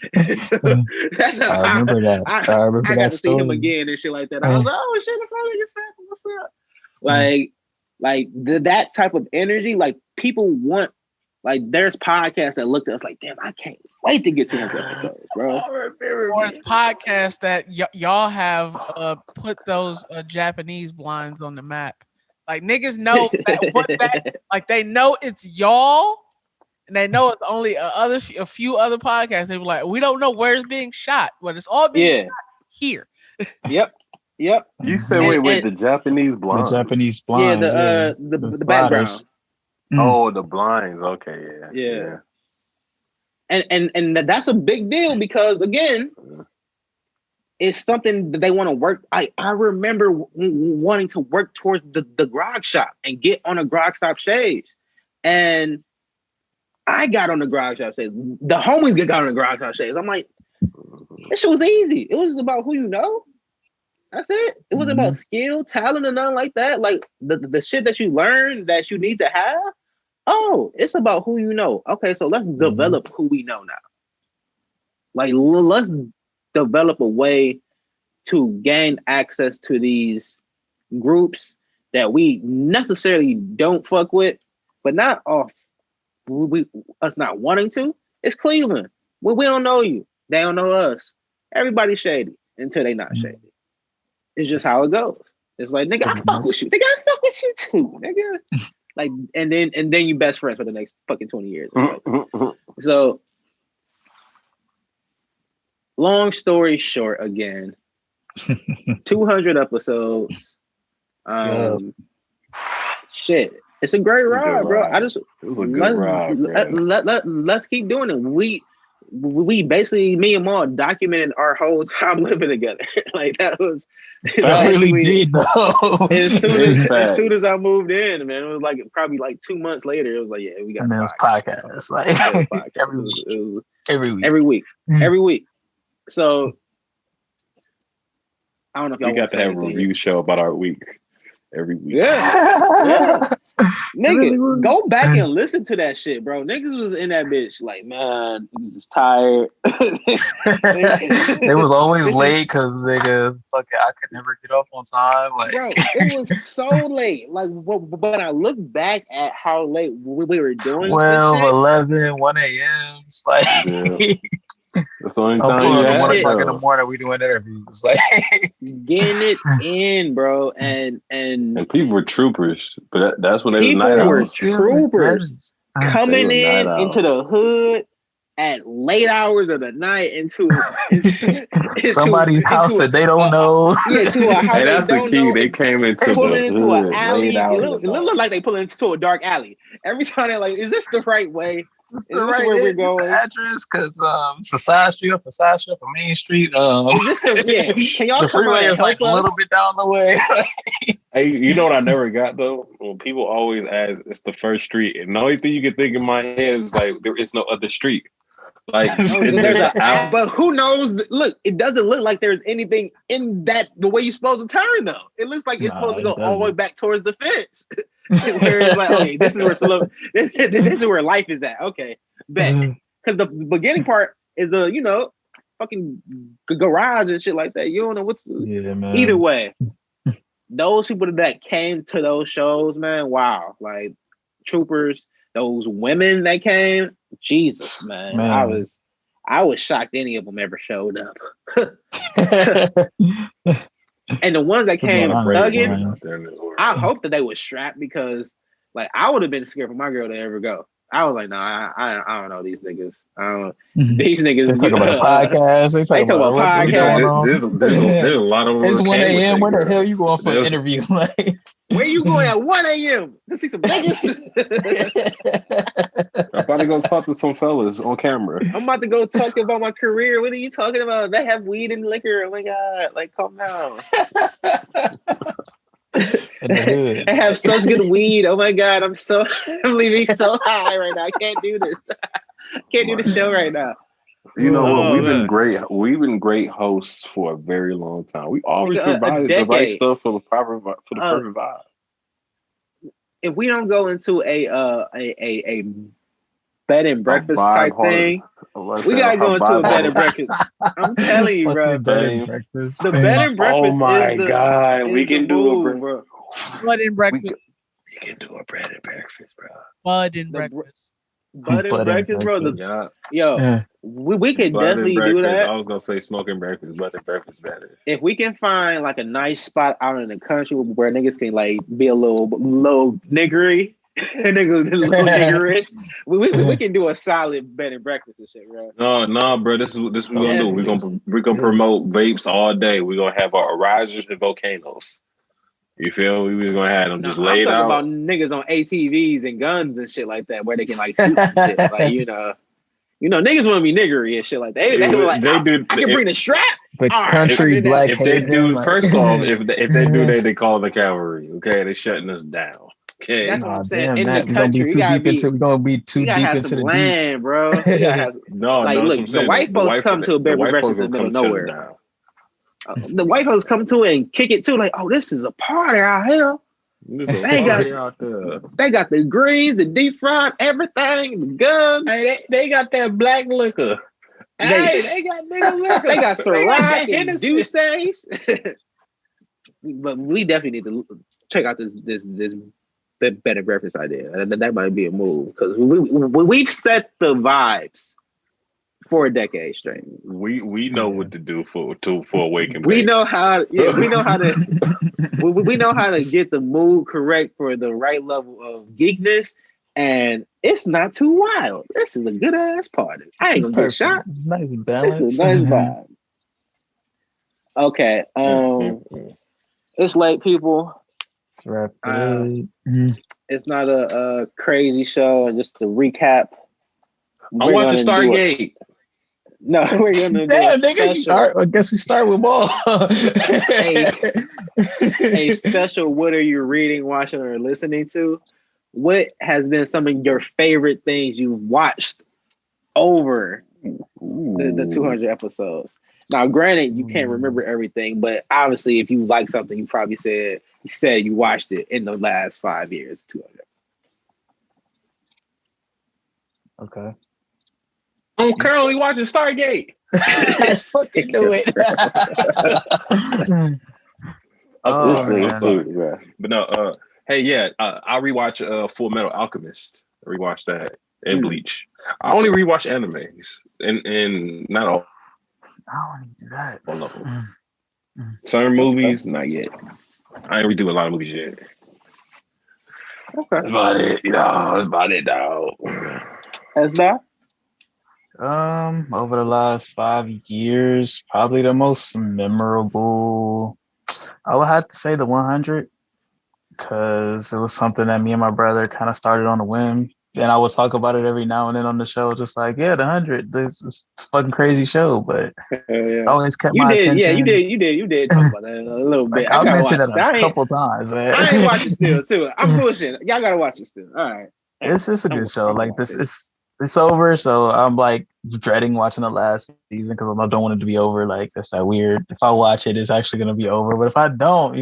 That's how I remember that. I got to see him again and shit like that. I was like, oh shit, that's my nigga Sample. What's up? Like that type of energy, like people want. Like there's podcasts that look at us like, damn, I can't wait to get to those episodes, bro. Or it's podcasts that y'all have put those Japanese blinds on the map. Like niggas know like they know it's y'all, and they know it's only a few other podcasts. They were like, we don't know where it's being shot, but it's all being shot here. Yep. You said wait, the Japanese blinds. The Japanese blinds. Yeah, the background. Oh, the blinds. Okay, yeah. And that's a big deal because again, it's something that they want to work. I remember wanting to work towards the grog shop and get on a grog shop stage, and I got on the grog shop stage. The homies got on the grog shop stage. I'm like, this shit was easy. It was just about who you know. That's it. It wasn't about skill, talent, or nothing like that. Like the shit that you learn that you need to have. Oh, it's about who you know. Okay, so let's develop who we know now. Like, let's develop a way to gain access to these groups that we necessarily don't fuck with, but not off us not wanting to. It's Cleveland. We don't know you. They don't know us. Everybody's shady until they not shady. It's just how it goes. It's like, nigga, I fuck with you. Nigga, I fuck with you too, nigga. Like, and then you best friends for the next fucking 20 years. So, long story short, again, 200 episodes. Shit, it's a great ride, bro. It was a good ride. Let's keep doing it. We basically, me and Maul documented our whole time living together. Like that was. That really did though. As soon as I moved in, man, it was like probably like 2 months later. It was like, yeah, we got. And then it was podcast like every week. Every week. So I don't know if y'all we got to have a review show about our week every week. Yeah. Nigga, really go back and listen to that shit, bro. Niggas was in that bitch like, man, niggas was tired. They was always late because nigga, fucking, I could never get off on time. Like, bro, it was so late. Like, when I look back at how late we were doing 12, 11, 1 a.m. It's like, that's the only time. In the morning, we doing interviews. Like, getting it in, bro, and people were troopers, but that's when they people were night were owls. troopers coming into the hood at late hours of the night into somebody's house that they don't know. Yeah, to a house. Hey, that's the key. They came into pulling into an alley. It looked like they pull into a dark alley. Every time they're like, "Is this the right way? Is this where we're going?" The address, because it's a side street up a main street. Can y'all the freeway is like a little bit down the way. Hey, you know what I never got though? When people always ask, it's the first street, and the only thing you can think in my head is like there is no other street. Like, but who knows? Look, it doesn't look like there's anything in that the way you're supposed to turn though. It looks like it's supposed to go all the way back towards the fence. Where it's like, okay, this is where this is where life is at. Okay, bet. Because the beginning part is the fucking garage and shit like that. You don't know what's man. Either way. Those people that came to those shows, man, wow, like troopers. Those women that came, Jesus, man. I was shocked any of them ever showed up. And the ones that came thugging, I hope that they was strapped because, like, I would have been scared for my girl to ever go. I was like, nah, I don't know these niggas. These niggas. They talk about a podcast. They talk about podcast. There's a lot of them. It's 1 a.m. Where the hell you going for an interview? Like, where you going at 1 a.m. to see some niggas? I'm about to go talk to some fellas on camera. I'm about to go talk about my career. What are you talking about? They have weed and liquor. Oh my god! Like, calm down. I have such good weed. Oh my god! I'm leaving so high right now. I can't do this. Can't do the show right now. You know what? We've been great hosts for a very long time. We always provided the right stuff for the perfect vibe. If we don't go into a bed and breakfast type thing, we gotta go into a bed and breakfast. I'm telling you, bro. Bed and breakfast. The bed and breakfast. Oh my god, we can do a bed and breakfast. We can do a bread and breakfast, bro. Bud and breakfast. Bud and breakfast, bro. We could definitely do that. I was gonna say smoking breakfast, bud and breakfast better. If we can find like a nice spot out in the country where niggas can like be a little niggery, niggery, we can do a solid bed and breakfast and shit, bro. No, bro. This is what we're gonna do. We're gonna promote vapes all day. We're gonna have our risers and volcanoes. You feel me? We're gonna have them just laid out. I'm talking about niggas on ATVs and guns and shit like that, where they can like shoot and shit. Like, niggas want to be niggery and shit like that. They were like, I can bring the strap. The country black. If they do, first off, if they do that, they call the cavalry. Okay, they shutting us down. Okay, that's what I'm saying. In the country, we're gonna be too deep into the land, bro. No, look, the white folks come to a beverage breakfast in the middle of nowhere. The white folks come to it and kick it too, like, oh, this is a party out here. They got the greens, the deep fried, everything, the guns. Hey, they got that black liquor. They got nigga liquor. They got Ciroc and Douces. But we definitely need to check out this bed and breakfast idea. That might be a move because we've set the vibes for a decade straight. We know what to do for awakening. We know how. Yeah, we know how to. we know how to get the mood correct for the right level of geekness, and it's not too wild. This is a good ass party. I ain't gonna get shot. It's nice and balanced. It's a nice vibe. Okay. It's late, people. It's wrap. It's not a crazy show. Just to recap. I want to Stargate. No, we're gonna damn, nigga. I guess we start with ball. a special. What are you reading, watching, or listening to? What has been some of your favorite things you've watched over the 200 episodes? Now, granted, you can't remember everything, but obviously, if you like something, you probably said you watched it in the last 5 years. Okay. I'm currently watching Stargate. Fucking do it. But no, hey, yeah, I'll rewatch Full Metal Alchemist. Rewatch that and Bleach. I only rewatch animes and not all. I don't want to do that. All of them. Certain movies, not yet. I ain't redo a lot of movies yet. Okay. That's about it. That's about it, dog. That's that. Over the last 5 years, probably the most memorable, I would have to say the 100, because it was something that me and my brother kind of started on a whim. And I would talk about it every now and then on the show, just like, the 100, this is a fucking crazy show, but I always kept my attention. Yeah, you did talk about that a little bit. I mentioned it a couple times, man. I ain't watching still, too. I'm pushing. Y'all gotta watch it still. All right. It's a good show. Like, it's over, so I'm like dreading watching the last season because I don't want it to be over. Like, that's that weird. If I watch it, it's actually gonna be over. But if I don't,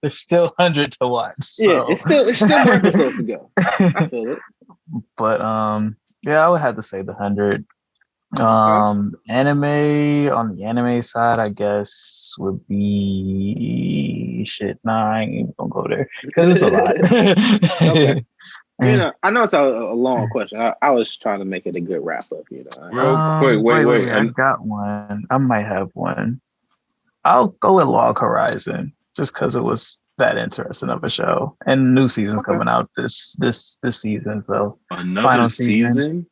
there's still 100 to watch. So. Yeah, it's still more episodes to go. I feel it. But I would have to say the 100. Anime, on the anime side, I guess would be shit. Nah, I ain't even gonna go there because it's a lot. Okay. I know it's a long question. I was trying to make it a good wrap up. Real quick, wait. I got one. I might have one. I'll go with Log Horizon just because it was that interesting of a show, and new season's coming out this season. So final season.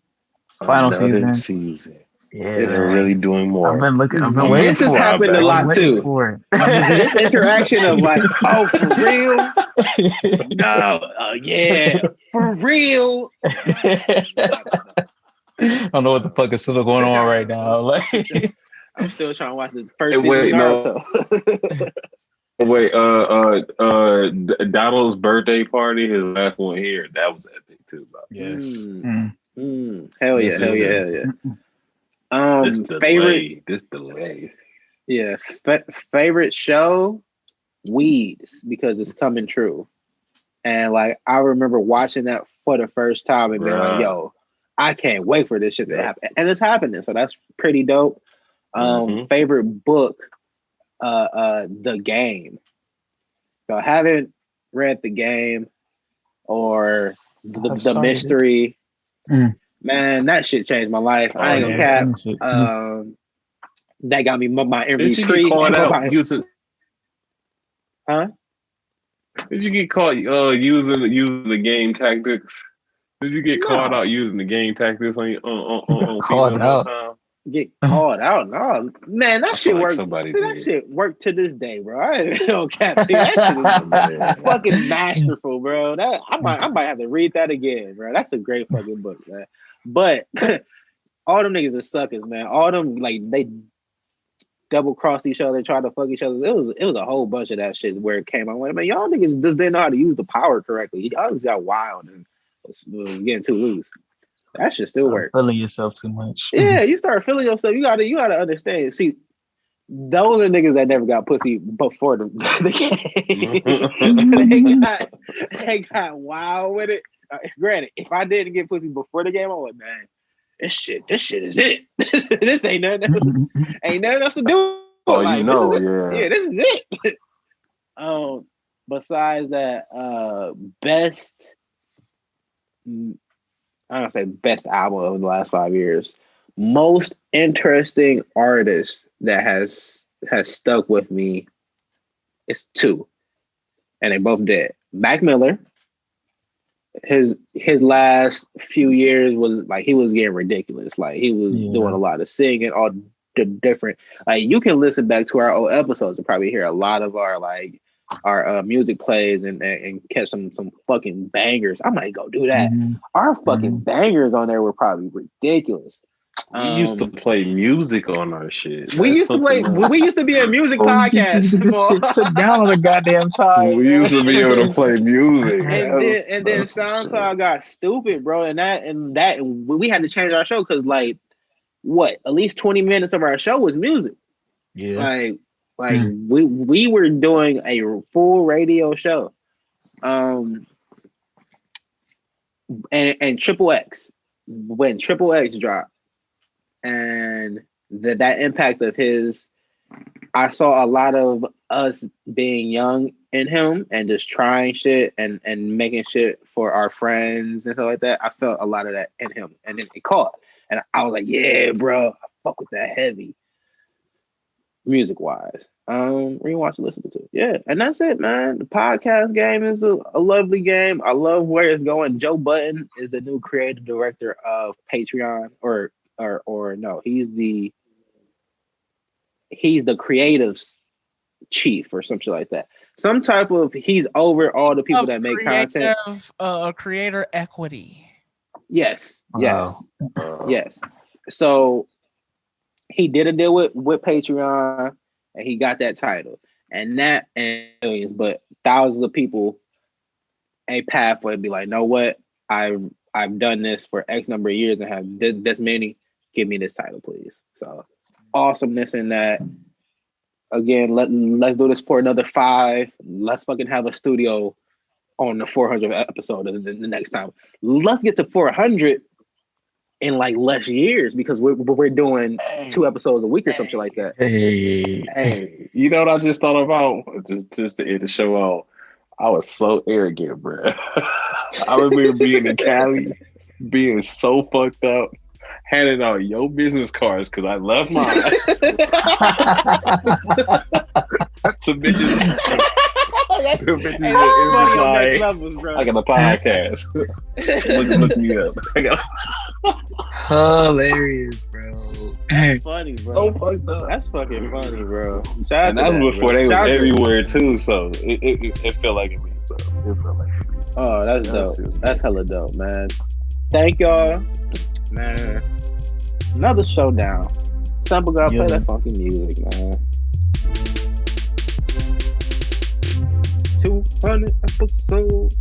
Yeah, they're really doing more. I've been waiting. This has happened a lot too. This interaction of like, oh, for real? No, yeah, for real. I don't know what the fuck is still going on right now. Like, I'm still trying to watch the first season. Wait, Donald's birthday party, his last one here, that was epic too. Bro. Yes. Hell yeah. This delay. Yeah, favorite show, Weeds, because it's coming true. And like, I remember watching that for the first time and being like, yo, I can't wait for this shit to happen. And it's happening, so that's pretty dope. Favorite book, The Game. If y'all haven't read The Game or the mystery, man, that shit changed my life. I ain't gonna cap. That got me my MVP. Did you get caught out using? Huh? Did you get caught using the game tactics? Did you get caught out using the game tactics on caught out? Get called out? No, man, that shit worked. That shit worked to this day, bro. I don't cap. That shit is fucking masterful, bro. That I might have to read that again, bro. That's a great fucking book, man. But all them niggas are suckers, man. All them, like, they double crossed each other, tried to fuck each other. It was a whole bunch of that shit where it came out. Like, man, y'all niggas just didn't know how to use the power correctly. Y'all just got wild and was getting too loose. That shit still works. Feeling yourself too much. Yeah, you start feeling yourself. You gotta understand. See, those are niggas that never got pussy before the game. they got wild with it. Granted, if I didn't get pussy before the game, I'm like, man, this shit is it. This ain't nothing else to do. Oh, like, yeah, this is it. Besides that, best. I don't say best album of the last 5 years. Most interesting artist that has stuck with me is two, and they both dead. Mac Miller. His last few years was like he was getting ridiculous. Like he was doing a lot of singing, all the different. Like you can listen back to our old episodes and probably hear a lot of our music plays and catch some fucking bangers. I might go do that. Our fucking bangers on there were probably ridiculous. We used to play music on our shit. We used to be a music podcast. Shit took down on the goddamn time. We used to be able to play music. And then SoundCloud got stupid, bro. And we had to change our show because at least 20 minutes of our show was music. Yeah. Like we were doing a full radio show. And Triple X, when Triple X dropped, and that impact of his, I saw a lot of us being young in him and just trying shit and making shit for our friends and stuff like that. I felt a lot of that in him, and then it caught, and I was like, yeah, bro, I fuck with that heavy, music wise. Rewatch and listen to. Yeah, and that's it, man. The podcast game is a lovely game. I love where it's going. Joe Budden is the new creative director of Patreon, or no, he's the creative chief or something like that. Some type of, he's over all the people that make content. Creator equity. Yes. Yes. So he did a deal with Patreon, and he got that title, and that, and millions, but thousands of people, a pathway be like, know what? I've done this for X number of years and have this many. Give me this title, please. So awesomeness in that. Again, let's do this for another 5. Let's fucking have a studio on the 400th episode the next time. Let's get to 400 in like less years, because we're doing 2 episodes a week or something like that. Hey, you know what I just thought about? Just to end the show out, I was so arrogant, bro. I remember being in Cali, being so fucked up, handing out your business cards because I left mine to bitches. I got a podcast. look me up. Hilarious, bro. That's funny, bro. So fucked up. That's fucking funny, bro. And that was before they was everywhere too, so it felt like it. So it felt like it. Oh, that's dope. That's hella dope, man. Thank y'all, man. Another showdown. Simple gotta play that funky music, man. 200 episodes.